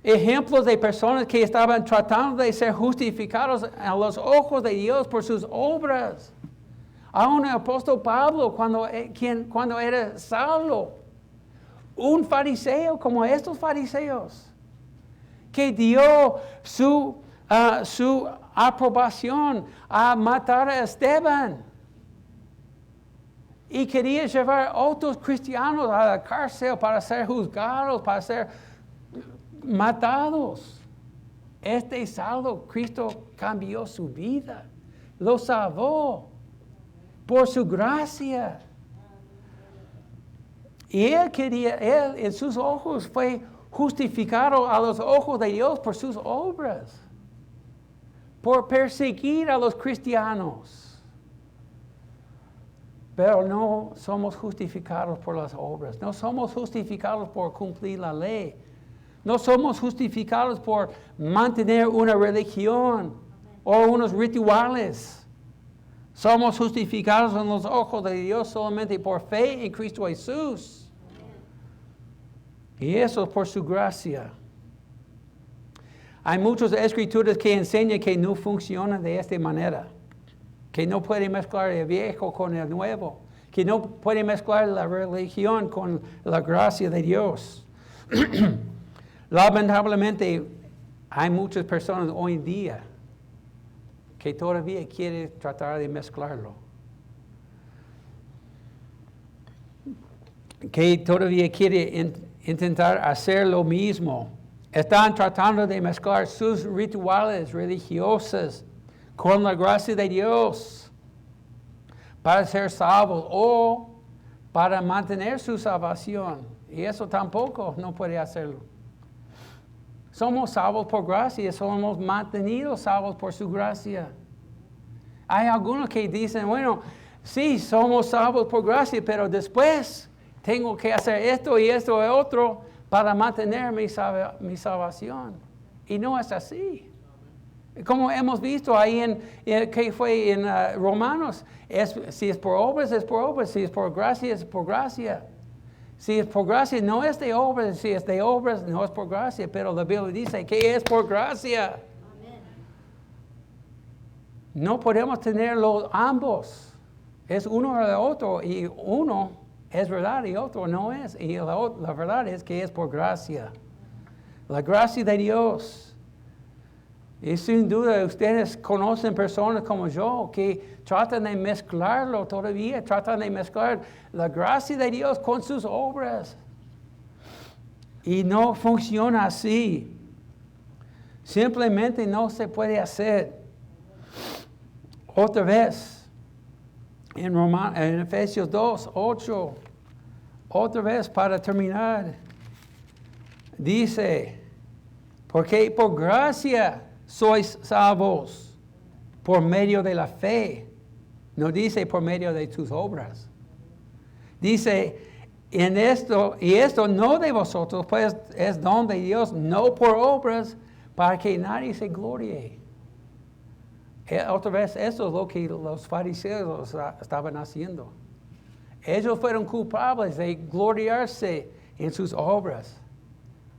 ejemplos de personas que estaban tratando de ser justificados a los ojos de Dios por sus obras. Aún el apóstol Pablo, cuando era Saulo, un fariseo como estos fariseos, que dio su aprobación a matar a Esteban y quería llevar a otros cristianos a la cárcel para ser juzgados, para ser matados. Saulo, Cristo cambió su vida, lo salvó por su gracia. Y él en sus ojos fue justificado a los ojos de Dios por sus obras, por perseguir a los cristianos. Pero no somos justificados por las obras, no somos justificados por cumplir la ley, no somos justificados por mantener una religión o unos rituales. Somos justificados en los ojos de Dios solamente por fe en Cristo Jesús. Y eso por su gracia. Hay muchas escrituras que enseñan que no funciona de esta manera. Que no puede mezclar el viejo con el nuevo. Que no puede mezclar la religión con la gracia de Dios. Lamentablemente, hay muchas personas hoy en día que todavía quieren tratar de mezclarlo. Que todavía quieren intentar hacer lo mismo. Están tratando de mezclar sus rituales religiosos con la gracia de Dios para ser salvos o para mantener su salvación. Y eso tampoco no puede hacerlo. Somos salvos por gracia, somos mantenidos salvos por su gracia. Hay algunos que dicen, bueno, sí, somos salvos por gracia, pero después tengo que hacer esto y esto y otro para mantener mi salvación. Y no es así. Como hemos visto ahí que fue en Romanos, si es por obras, es por obras. Si es por gracia, es por gracia. Si es por gracia, no es de obras. Si es de obras, no es por gracia. Pero la Biblia dice que es por gracia. Amén. No podemos tenerlos ambos. Es uno o el otro. Y uno es verdad y otro no es. Y la verdad es que es por gracia. La gracia de Dios. Y sin duda ustedes conocen personas como yo que tratan de mezclarlo todavía, tratan de mezclar la gracia de Dios con sus obras. Y no funciona así. Simplemente no se puede hacer. Otra vez, en Efesios 2, 8, otra vez para terminar, dice, porque por gracia sois salvos por medio de la fe. No dice por medio de tus obras. Dice, en esto, y esto no de vosotros, pues es don de Dios, no por obras, para que nadie se glorie. Otra vez, eso es lo que los fariseos estaban haciendo. Ellos fueron culpables de gloriarse en sus obras.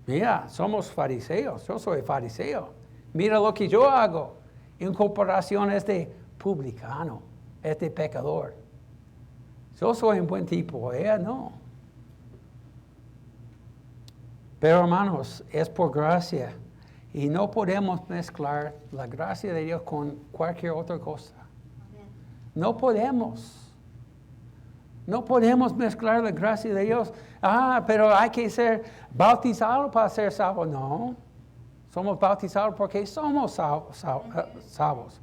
Mira, somos fariseos, yo soy fariseo. Mira lo que yo hago en comparación a este publicano, este pecador. Yo soy un buen tipo, ella no. Pero hermanos, es por gracia. Y no podemos mezclar la gracia de Dios con cualquier otra cosa. No podemos. No podemos mezclar la gracia de Dios. Pero hay que ser bautizado para ser salvo. No. Somos bautizados porque somos salvos.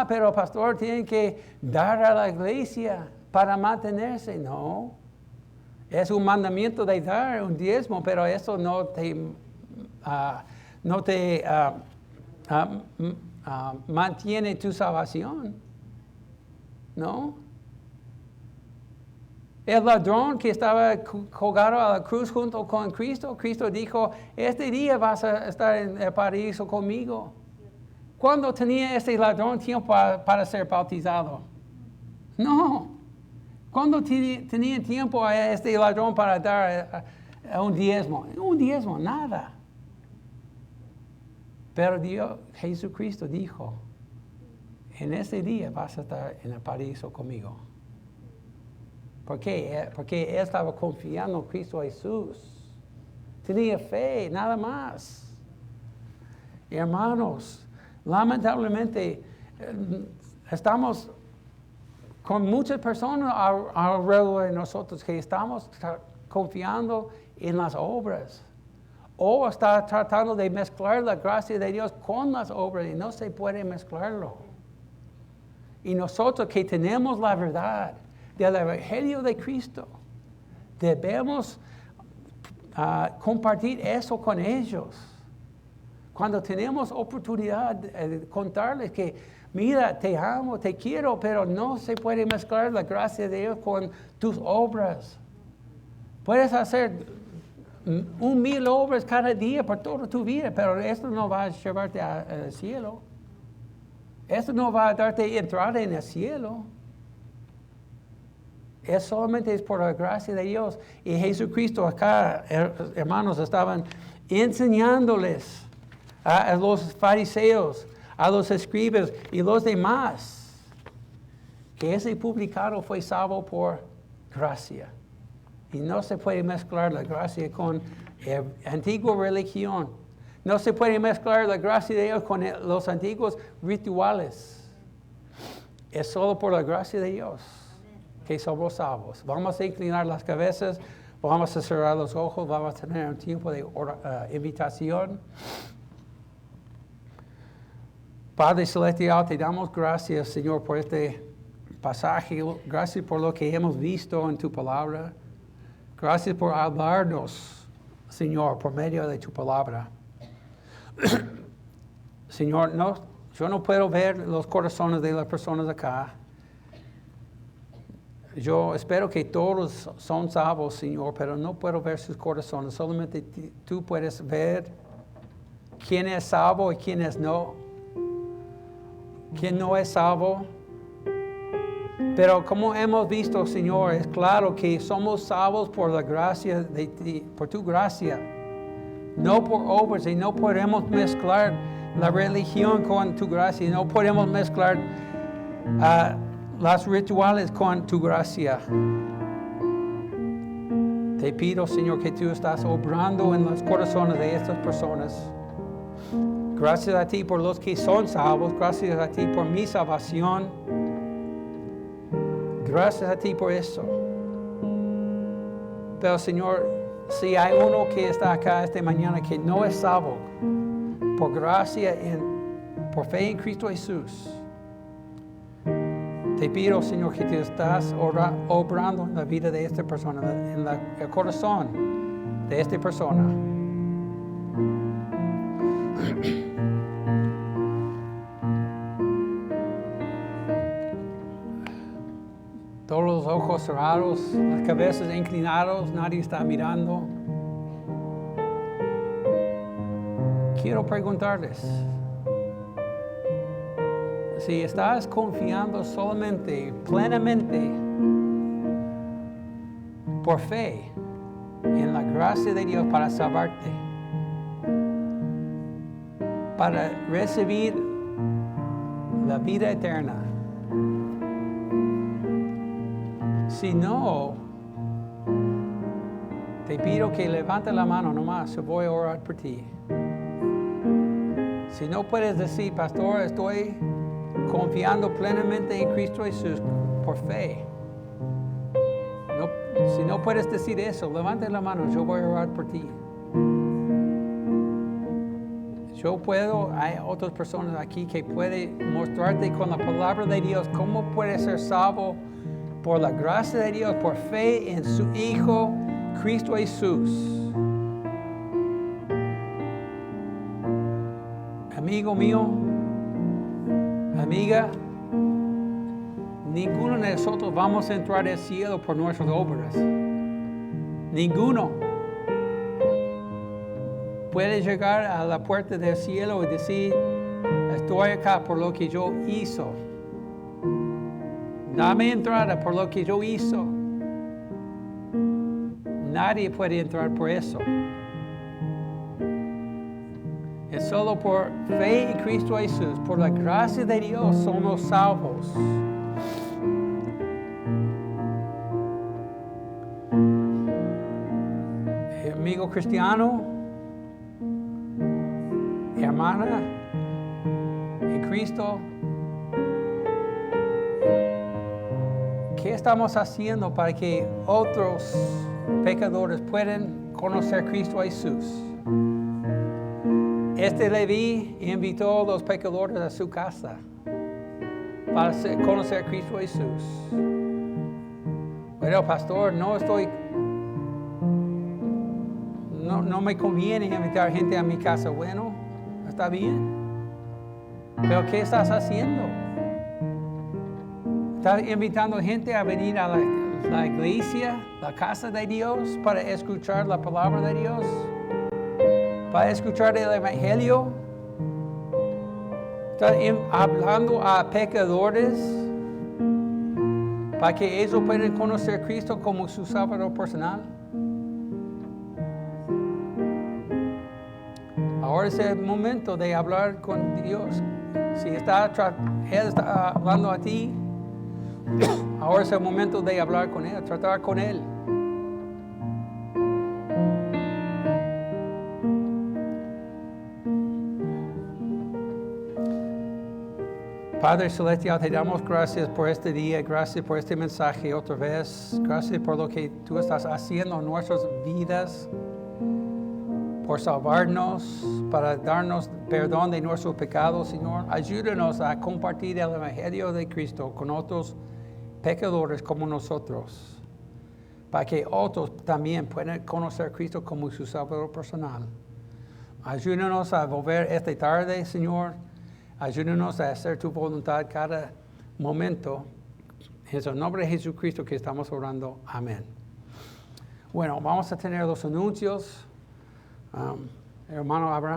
Pero pastor tiene que dar a la iglesia para mantenerse. No. Es un mandamiento de dar un diezmo, pero eso no te mantiene tu salvación. ¿No? El ladrón que estaba colgado a la cruz junto con Cristo, Cristo dijo, este día vas a estar en el paraíso conmigo. ¿Cuándo tenía este ladrón tiempo para ser bautizado? No. ¿Cuándo tenía tiempo a este ladrón para dar un diezmo? Un diezmo, nada. Pero Dios, Jesucristo dijo, en ese día vas a estar en el paraíso conmigo. ¿Por qué? Porque él estaba confiando en Cristo Jesús. Tenía fe, nada más. Y hermanos, lamentablemente estamos con muchas personas alrededor de nosotros que estamos confiando en las obras. O está tratando de mezclar la gracia de Dios con las obras y no se puede mezclarlo. Y nosotros que tenemos la verdad, del Evangelio de Cristo. Debemos compartir eso con ellos. Cuando tenemos oportunidad de contarles que, mira, te amo, te quiero, pero no se puede mezclar la gracia de Dios con tus obras. Puedes hacer 1,000 obras cada día por toda tu vida, pero esto no va a llevarte al cielo. Esto no va a darte entrada en el cielo. Es solamente por la gracia de Dios. Y Jesucristo acá, hermanos, estaban enseñándoles a los fariseos, a los escribas y los demás que ese publicano fue salvo por gracia. Y no se puede mezclar la gracia con la antigua religión. No se puede mezclar la gracia de Dios con los antiguos rituales. Es solo por la gracia de Dios que somos salvos. Vamos a inclinar las cabezas, vamos a cerrar los ojos, vamos a tener un tiempo de invitación. Padre Celestial, te damos gracias, Señor, por este pasaje. Gracias por lo que hemos visto en tu palabra. Gracias por hablarnos, Señor, por medio de tu palabra. Señor, yo no puedo ver los corazones de las personas acá. Yo espero que todos son salvos, Señor, pero no puedo ver sus corazones. Solamente tú puedes ver quién es salvo y quién es no. Quién no es salvo. Pero como hemos visto, Señor, es claro que somos salvos por la gracia de ti, por tu gracia. No por obras, y no podemos mezclar la religión con tu gracia. No podemos mezclar las rituales con tu gracia. Te pido, Señor, que tú estás obrando en los corazones de estas personas. Gracias a ti por los que son salvos. Gracias a ti por mi salvación. Gracias a ti por eso. Pero, Señor, si hay uno que está acá esta mañana que no es salvo, por gracia, por fe en Cristo Jesús, te pido, Señor, que tú estás obrando en la vida de esta persona, en el corazón de esta persona. Todos los ojos cerrados, las cabezas inclinadas, nadie está mirando. Quiero preguntarles, si estás confiando solamente, plenamente, por fe, en la gracia de Dios para salvarte, para recibir la vida eterna. Si no, te pido que levante la mano nomás, yo voy a orar por ti. Si no puedes decir, pastor, estoy confiando plenamente en Cristo Jesús por fe. Si no puedes decir eso, levante la mano, yo voy a orar por ti. Yo puedo, hay otras personas aquí que pueden mostrarte con la palabra de Dios cómo puedes ser salvo por la gracia de Dios, por fe en su Hijo, Cristo Jesús. Amigo mío, amiga, ninguno de nosotros vamos a entrar al cielo por nuestras obras. Ninguno puede llegar a la puerta del cielo y decir, estoy acá por lo que yo hice. Dame entrada por lo que yo hice. Nadie puede entrar por eso. Es solo por fe en Cristo Jesús, por la gracia de Dios, somos salvos. Amigo cristiano, hermana en Cristo, ¿qué estamos haciendo para que otros pecadores puedan conocer a Cristo Jesús? Leví invitó a los pecadores a su casa para conocer a Cristo Jesús. Pero pastor, no me conviene invitar gente a mi casa. Bueno, está bien. Pero ¿qué estás haciendo? ¿Estás invitando gente a venir a la iglesia, la casa de Dios, para escuchar la palabra de Dios? ¿Para escuchar el evangelio? ¿Estás hablando a pecadores para que ellos puedan conocer a Cristo como su Salvador personal? Ahora es el momento de hablar con Dios. Si Él está hablando a ti, ahora es el momento de hablar con Él, tratar con Él. Padre Celestial, te damos gracias por este día, gracias por este mensaje otra vez, gracias por lo que tú estás haciendo en nuestras vidas, por salvarnos, para darnos perdón de nuestros pecados, Señor. Ayúdanos a compartir el Evangelio de Cristo con otros pecadores como nosotros, para que otros también puedan conocer a Cristo como su Salvador personal. Ayúdanos a volver esta tarde, Señor. Ayúdanos a hacer tu voluntad cada momento. En el nombre de Jesucristo que estamos orando. Amén. Bueno, vamos a tener los anuncios. Hermano Abraham.